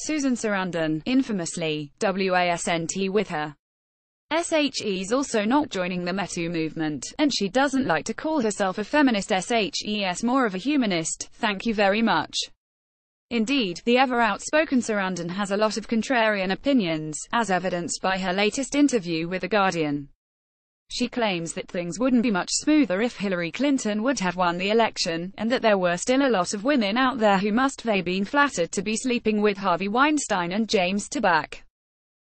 Susan Sarandon, infamously, wasnt with her SHE's also not joining the MeToo movement, and she doesn't like to call herself a feminist SHE's more of a humanist, thank you very much. Indeed, the ever-outspoken Sarandon has a lot of contrarian opinions, as evidenced by her latest interview with The Guardian. She claims that things wouldn't be much smoother if Hillary Clinton would have won the election, and that there were still a lot of women out there who must have been flattered to be sleeping with Harvey Weinstein and James Toback.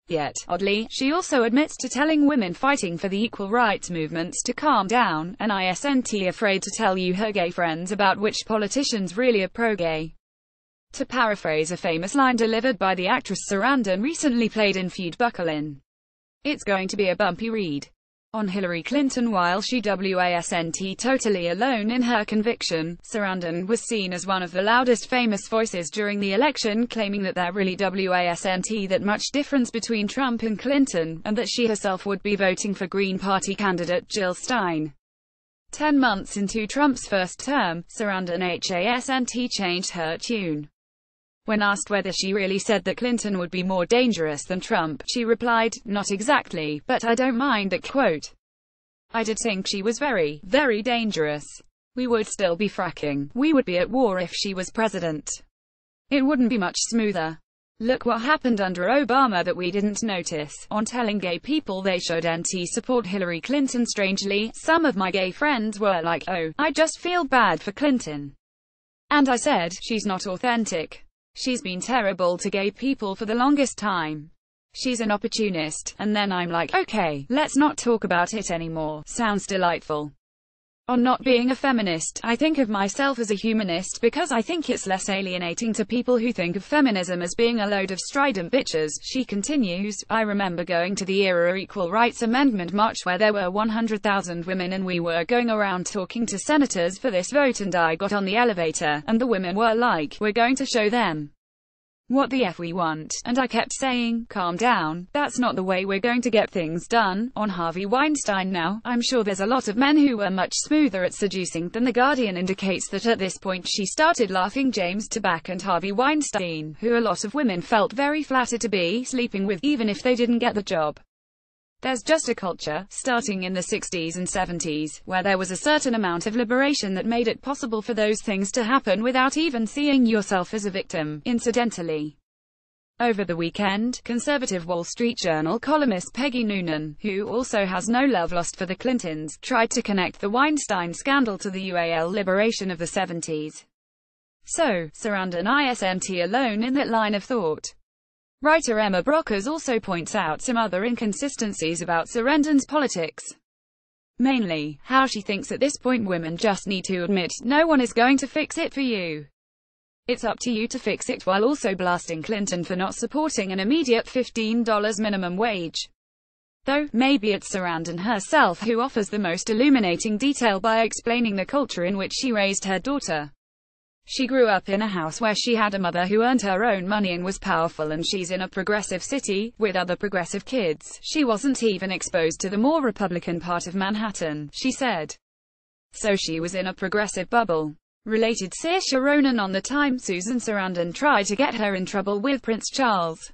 Yet, oddly, she also admits to telling women fighting for the equal rights movements to calm down, and isn't afraid to tell you her gay friends about which politicians really are pro-gay. To paraphrase a famous line delivered by the actress Sarandon recently played in Feud, buckle in. It's going to be a bumpy read. On Hillary Clinton. While she wasn't totally alone in her conviction, Sarandon was seen as one of the loudest famous voices during the election, claiming that there really wasn't that much difference between Trump and Clinton, and that she herself would be voting for Green Party candidate Jill Stein. 10 months into Trump's first term, Sarandon hasn't changed her tune. When asked whether she really said that Clinton would be more dangerous than Trump, she replied, "Not exactly, but I don't mind that." Quote, "I did think she was very, very dangerous. We would still be fracking. We would be at war if she was president. It wouldn't be much smoother. Look what happened under Obama that we didn't notice." On telling gay people they shouldn't support Hillary Clinton, strangely, some of my gay friends were like, "Oh, I just feel bad for Clinton." And I said, "She's not authentic. She's been terrible to gay people for the longest time. She's an opportunist." And then I'm like, okay, let's not talk about it anymore. Sounds delightful. On not being a feminist, I think of myself as a humanist because I think it's less alienating to people who think of feminism as being a load of strident bitches. She continues, "I remember going to the era Equal Rights Amendment march where there were 100,000 women and we were going around talking to senators for this vote, and I got on the elevator, and the women were like, 'We're going to show them what the F we want,' and I kept saying, 'Calm down, that's not the way we're going to get things done.'" On Harvey Weinstein now, I'm sure there's a lot of men who were much smoother at seducing than The Guardian indicates that at this point she started laughing James Toback and Harvey Weinstein, who a lot of women felt very flattered to be sleeping with, even if they didn't get the job. There's just a culture, starting in the 60s and 70s, where there was a certain amount of liberation that made it possible for those things to happen without even seeing yourself as a victim, incidentally. Over the weekend, conservative Wall Street Journal columnist Peggy Noonan, who also has no love lost for the Clintons, tried to connect the Weinstein scandal to the UAL liberation of the 70s. So, Sarandon isn't alone in that line of thought. Writer Emma Brockers also points out some other inconsistencies about Sarandon's politics. Mainly, how she thinks at this point women just need to admit, no one is going to fix it for you. It's up to you to fix it, while also blasting Clinton for not supporting an immediate $15 minimum wage. Though, maybe it's Sarandon herself who offers the most illuminating detail by explaining the culture in which she raised her daughter. She grew up in a house where she had a mother who earned her own money and was powerful, and she's in a progressive city, with other progressive kids. She wasn't even exposed to the more Republican part of Manhattan, she said. So she was in a progressive bubble. Related Saoirse Ronan on The Time, Susan Sarandon tried to get her in trouble with Prince Charles.